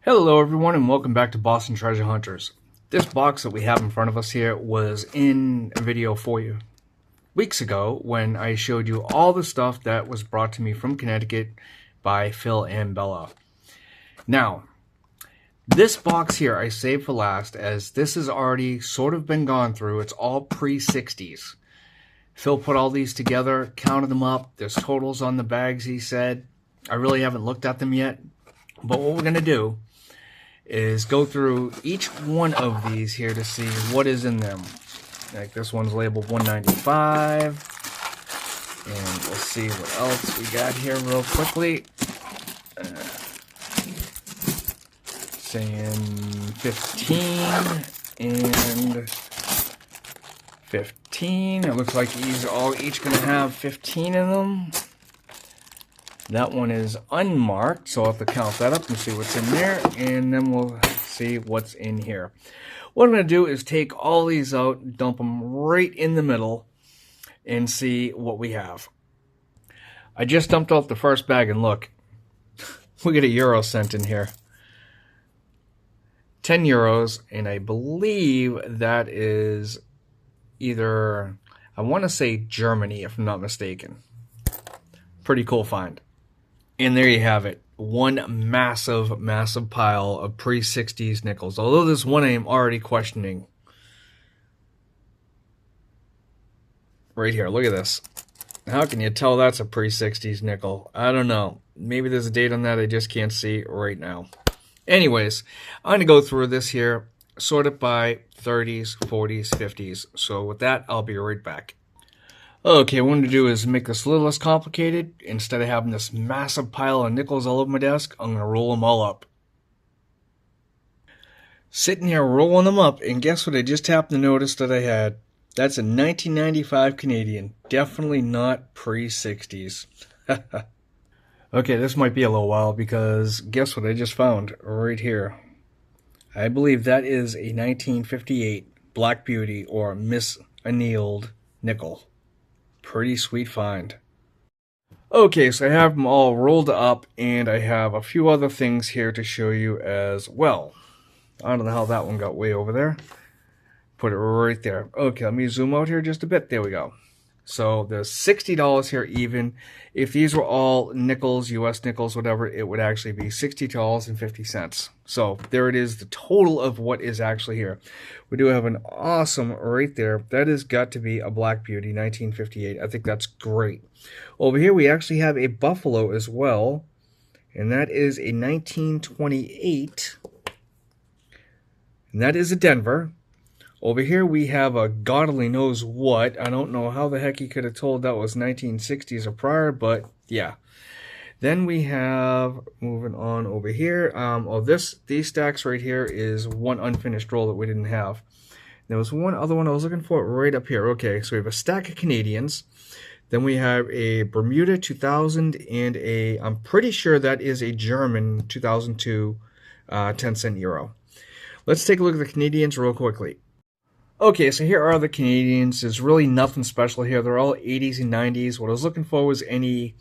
Hello everyone and welcome back to Boston Treasure Hunters. This box that we have in front of us here was in a video for you weeks ago when I showed you all the stuff that was brought to me from Connecticut by Phil and Bella. Now, this box here I saved for last as this has already sort of been gone through. It's all pre-60s. Phil put all these together, counted them up. There's totals on the bags, he said. I really haven't looked at them yet, but what we're going to do is go through each one of these here to see what is in them. Like this one's labeled 195, and we'll see what else we got here real quickly. Saying 15 and 15. It looks like these are all each going to have 15 in them. That one is unmarked, so I'll have to count that up and see what's in there, and then we'll see what's in here. What I'm going to do is take all these out, dump them right in the middle, and see what we have. I just dumped out the first bag, and look, we get a euro cent in here. 10 euros, and I believe that is either, I want to say Germany, if I'm not mistaken. Pretty cool find. And there you have it. One massive, massive pile of pre-60s nickels. Although this one I am already questioning. Right here, look at this. How can you tell that's a pre-60s nickel? I don't know. Maybe there's a date on that I just can't see right now. Anyways, I'm going to go through this here, sort it by 30s, 40s, 50s. So with that, I'll be right back. Okay, what I'm going to do is make this a little less complicated. Instead of having this massive pile of nickels all over my desk, I'm going to roll them all up. Sitting here rolling them up, and guess what I just happened to notice that I had? That's a 1995 Canadian. Definitely not pre-60s. Okay, this might be a little while because guess what I just found right here? I believe that is a 1958 Black Beauty or misannealed nickel. Pretty sweet find. Okay, so I have them all rolled up, and I have a few other things here to show you as well. I don't know how that one got way over there. Put it right there. Okay, let me zoom out here just a bit. There we go. So there's $60 here even. If these were all nickels, US nickels, whatever, it would actually be $60.50. So there it is, the total of what is actually here. We do have an awesome right there. That has got to be a Black Beauty, 1958. I think that's great. Over here we actually have a Buffalo as well. And that is a 1928. And that is a Denver. Over here we have a God only knows what. I don't know how the heck he could have told that was 1960s or prior, but yeah. Then we have, moving on over here, these stacks right here is one unfinished roll that we didn't have. There was one other one I was looking for right up here. Okay, so we have a stack of Canadians. Then we have a Bermuda 2000 and I'm pretty sure that is a German 2002 10-cent euro. Let's take a look at the Canadians real quickly. Okay, so here are the Canadians. There's really nothing special here. They're all 80s and 90s. What I was looking for was any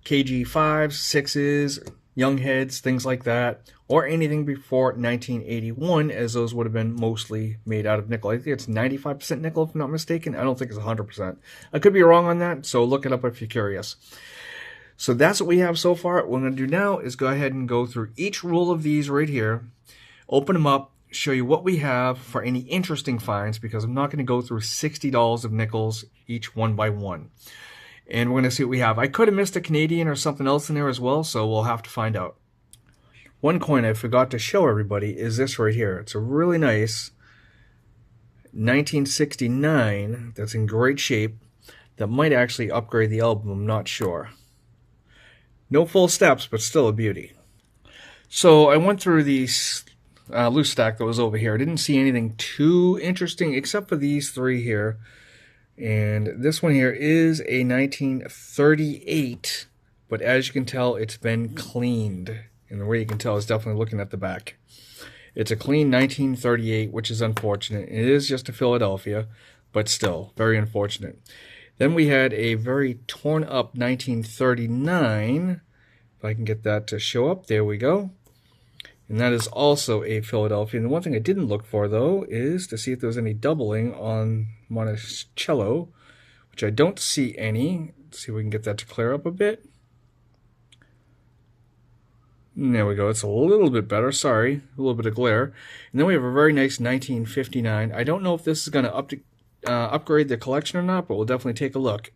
KG 5s, 6s, young heads, things like that, or anything before 1981, as those would have been mostly made out of nickel. I think it's 95% nickel, if I'm not mistaken. I don't think it's 100%. I could be wrong on that, so look it up if you're curious. So that's what we have so far. What I'm going to do now is go ahead and go through each roll of these right here, open them up, show you what we have for any interesting finds, because I'm not going to go through $60 of nickels each one by one. And we're going to see what we have. I could have missed a Canadian or something else in there as well, so we'll have to find out. One coin I forgot to show everybody is this right here. It's a really nice 1969 that's in great shape that might actually upgrade the album, I'm not sure. No full steps, but still a beauty. So I went through these loose stack that was over here. I didn't see anything too interesting except for these three here. And this one here is a 1938, but as you can tell, it's been cleaned. And the way you can tell is definitely looking at the back. It's a clean 1938, which is unfortunate. It is just a Philadelphia, but still, very unfortunate. Then we had a very torn up 1939. If I can get that to show up, there we go. and that is also a Philadelphia. And the one thing I didn't look for, though, is to see if there was any doubling on Monticello, which I don't see any. Let's see if we can get that to clear up a bit. And there we go. It's a little bit better. Sorry, a little bit of glare. And then we have a very nice 1959. I don't know if this is going to upgrade the collection or not, but we'll definitely take a look.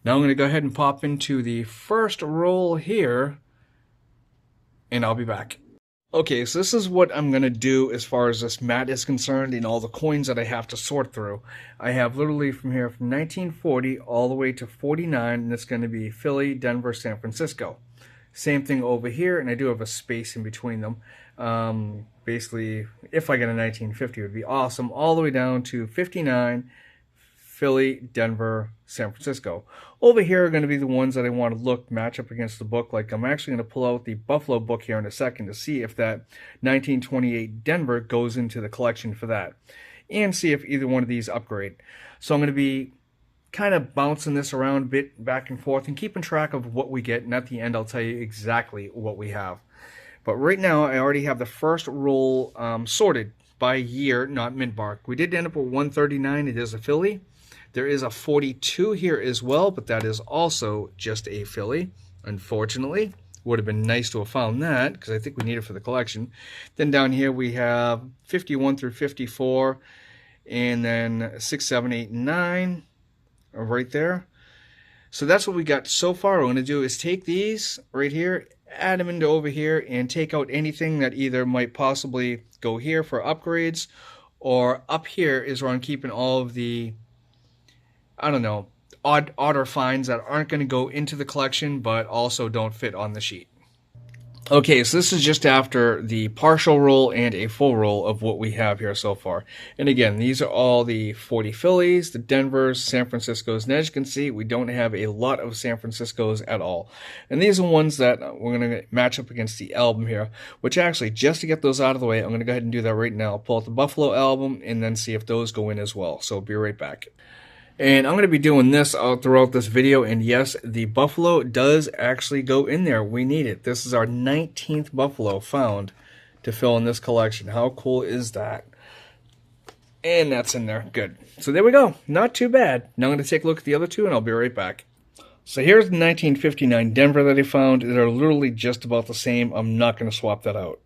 Now I'm going to go ahead and pop into the first roll here, and I'll be back. Okay, so this is what I'm going to do as far as this mat is concerned and all the coins that I have to sort through. I have literally from here from 1940 all the way to 49, and it's going to be Philly, Denver, San Francisco. Same thing over here, and I do have a space in between them. Basically, if I get a 1950, it would be awesome. All the way down to 59, Philly, Denver, San Francisco. Over here are going to be the ones that I want to match up against the book. Like I'm actually going to pull out the Buffalo book here in a second to see if that 1928 Denver goes into the collection for that. And see if either one of these upgrade. So I'm going to be kind of bouncing this around a bit back and forth and keeping track of what we get, and at the end I'll tell you exactly what we have. But right now I already have the first roll sorted by year, not mint mark. We did end up with 139. It is a Philly. There is a 42 here as well, but that is also just a Philly, unfortunately. Would have been nice to have found that because I think we need it for the collection. Then down here we have 51 through 54, and then 6, 7, 8, 9. Right there. So that's what we got so far. What I'm going to do is take these right here, add them into over here, and take out anything that either might possibly go here for upgrades, or up here is where I'm keeping all of the, I don't know, odder finds that aren't going to go into the collection but also don't fit on the sheet. Okay, so this is just after the partial roll and a full roll of what we have here so far. And again, these are all the 40 Phillies, the Denvers, San Franciscos, and as you can see, we don't have a lot of San Franciscos at all. And these are ones that we're going to match up against the album here, which actually, just to get those out of the way, I'm going to go ahead and do that right now. I'll pull out the Buffalo album and then see if those go in as well. So I'll be right back. And I'm going to be doing this throughout this video, and yes, the Buffalo does actually go in there. We need it. This is our 19th Buffalo found to fill in this collection. How cool is that? And that's in there. Good. So there we go. Not too bad. Now I'm going to take a look at the other two, and I'll be right back. So here's the 1959 Denver that I found. They're literally just about the same. I'm not going to swap that out.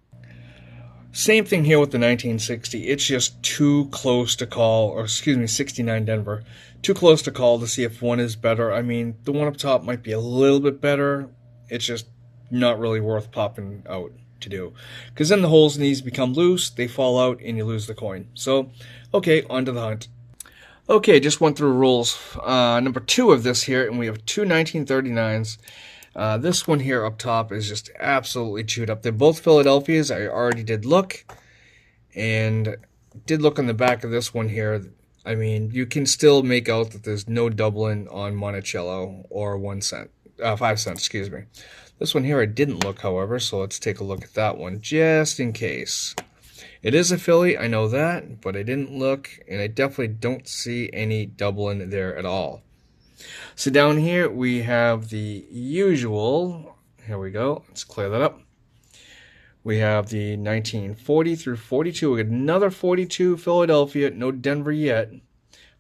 Same thing here with the 1960. It's just too close to call, or excuse me, 69 Denver. Too close to call to see if one is better. I mean, the one up top might be a little bit better. It's just not really worth popping out to do. Because then the holes in these become loose, they fall out, and you lose the coin. So, okay, on to the hunt. Okay, just went through rules. Number 2 of this here, and we have two 1939s. This one here up top is just absolutely chewed up. They're both Philadelphias. I already did look, and did look on the back of this one here. I mean, you can still make out that there's no doubling on Monticello or 5 cents, excuse me. This one here I didn't look, however, so let's take a look at that one just in case. It is a Philly, I know that, but I didn't look, and I definitely don't see any doubling there at all. So down here we have the usual, here we go, let's clear that up. We have the 1940 through 42, we got another 42 Philadelphia, no Denver yet.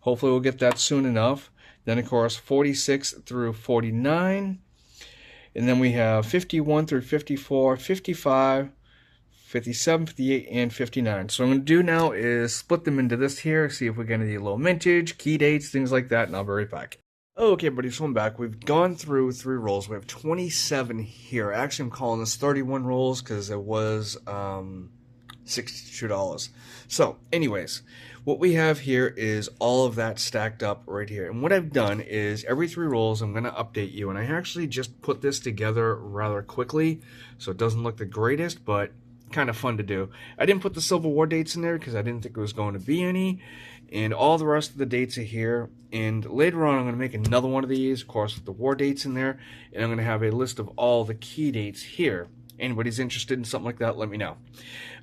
Hopefully we'll get that soon enough. Then of course 46 through 49. And then we have 51 through 54, 55, 57, 58, and 59. So what I'm going to do now is split them into this here, see if we get any little mintage, key dates, things like that, and I'll be right back. Okay, buddy, so I'm back. We've gone through 3 rolls. We have 27 here. Actually, I'm calling this 31 rolls because it was $62. So, anyways, what we have here is all of that stacked up right here. And what I've done is every 3 rolls, I'm going to update you. And I actually just put this together rather quickly, so it doesn't look the greatest, but kind of fun to do. I didn't put the Civil War dates in there because I didn't think there was going to be any. And all the rest of the dates are here. And later on, I'm going to make another one of these, of course, with the war dates in there. And I'm going to have a list of all the key dates here. Anybody's interested in something like that, let me know.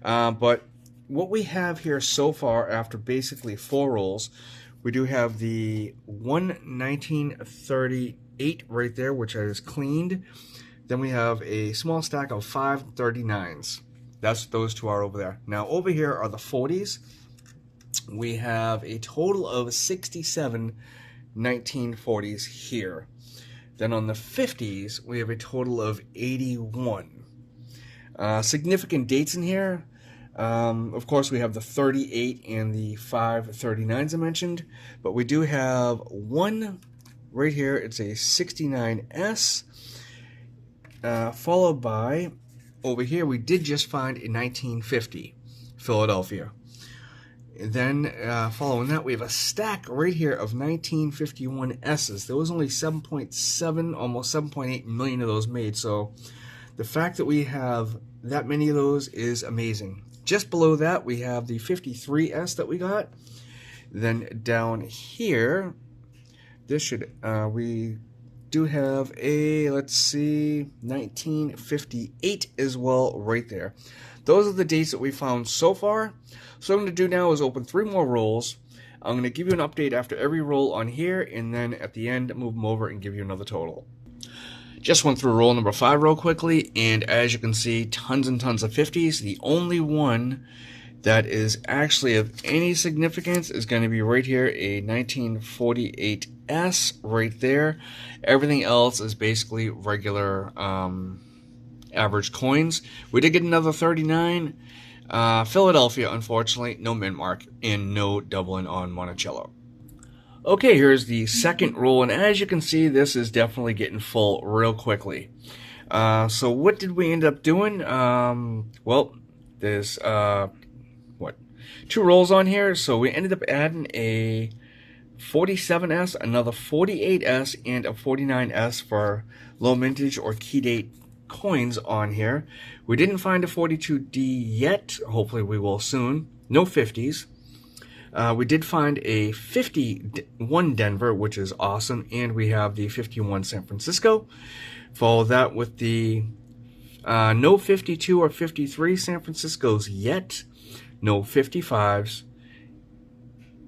But what we have here so far, after basically 4 rolls, we do have the 1938 right there, which I just cleaned. Then we have a small stack of 5 39s. That's those two are over there. Now over here are the 40s. We have a total of 67 1940s here. Then on the 50s, we have a total of 81. Significant dates in here. Of course, we have the 38 and the 539s I mentioned, but we do have one right here. It's a 69S, followed by, over here, we did just find a 1950 Philadelphia. And then following that, we have a stack right here of 1951 S's. There was only 7.7, almost 7.8 million of those made. So the fact that we have that many of those is amazing. Just below that, we have the 53S that we got. Then down here, this should, we do have a, let's see, 1958 as well right there. Those are the dates that we found so far. So what I'm going to do now is open 3 more rolls. I'm going to give you an update after every roll on here, and then at the end, move them over and give you another total. Just went through roll number 5 real quickly, and as you can see, tons and tons of 50s. The only one that is actually of any significance is going to be right here, a 1948S right there. Everything else is basically regular average coins. We did get another 39. Philadelphia, unfortunately, no mint mark and no doubling on Monticello. Okay, here's the second roll, and as you can see, this is definitely getting full real quickly. So what did we end up doing? Well, there's 2 rolls on here, so we ended up adding a 47S, another 48S, and a 49S for low mintage or key date coins on here. We didn't find a 42D yet. Hopefully we will soon. No 50s. We did find a 51 Denver, which is awesome, and we have the 51 San Francisco. Follow that with the no 52 or 53 San Franciscos yet. No 55s.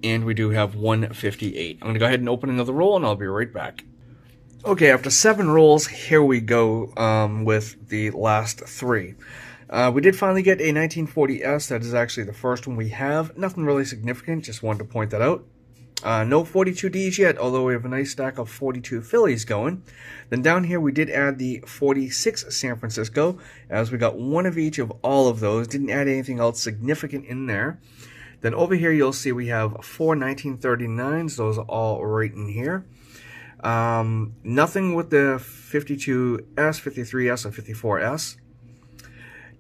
And we do have 158. I'm going to go ahead and open another roll, and I'll be right back. Okay, after 7 rolls, here we go with the last 3. We did finally get a 1940S. That is actually the first one we have. Nothing really significant, just wanted to point that out. No 42Ds yet, although we have a nice stack of 42 Phillies going. Then down here we did add the 46 San Francisco, as we got one of each of all of those. Didn't add anything else significant in there. Then over here you'll see we have 4 1939s. Those are all right in here. Nothing with the 52S, 53S, or 54S.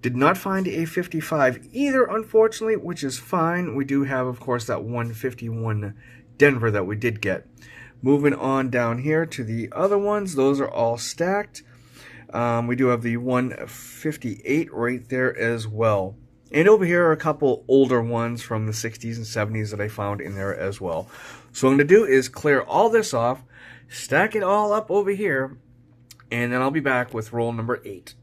Did not find a 55 either, unfortunately, which is fine. We do have, of course, that 151 Denver that we did get. Moving on down here to the other ones, those are all stacked. We do have the 158 right there as well. And over here are a couple older ones from the 60s and 70s that I found in there as well. So what I'm going to do is clear all this off, stack it all up over here, and then I'll be back with roll number 8.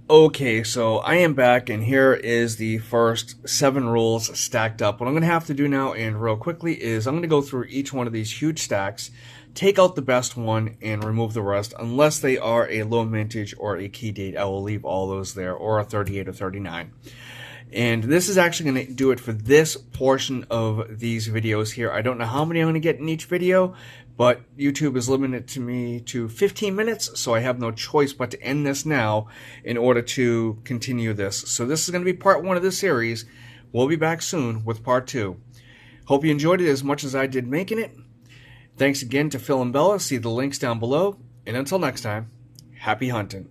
Okay, so I am back, and here is the first 7 rolls stacked up. What I'm going to have to do now, and real quickly, is I'm going to go through each one of these huge stacks, take out the best one, and remove the rest, unless they are a low mintage or a key date. I will leave all those there, or a 38 or 39. And this is actually going to do it for this portion of these videos here. I don't know how many I'm going to get in each video, but YouTube has limited to me to 15 minutes, so I have no choice but to end this now in order to continue this. So this is going to be part 1 of this series. We'll be back soon with part 2. Hope you enjoyed it as much as I did making it. Thanks again to Phil and Bella. See the links down below. And until next time, happy hunting.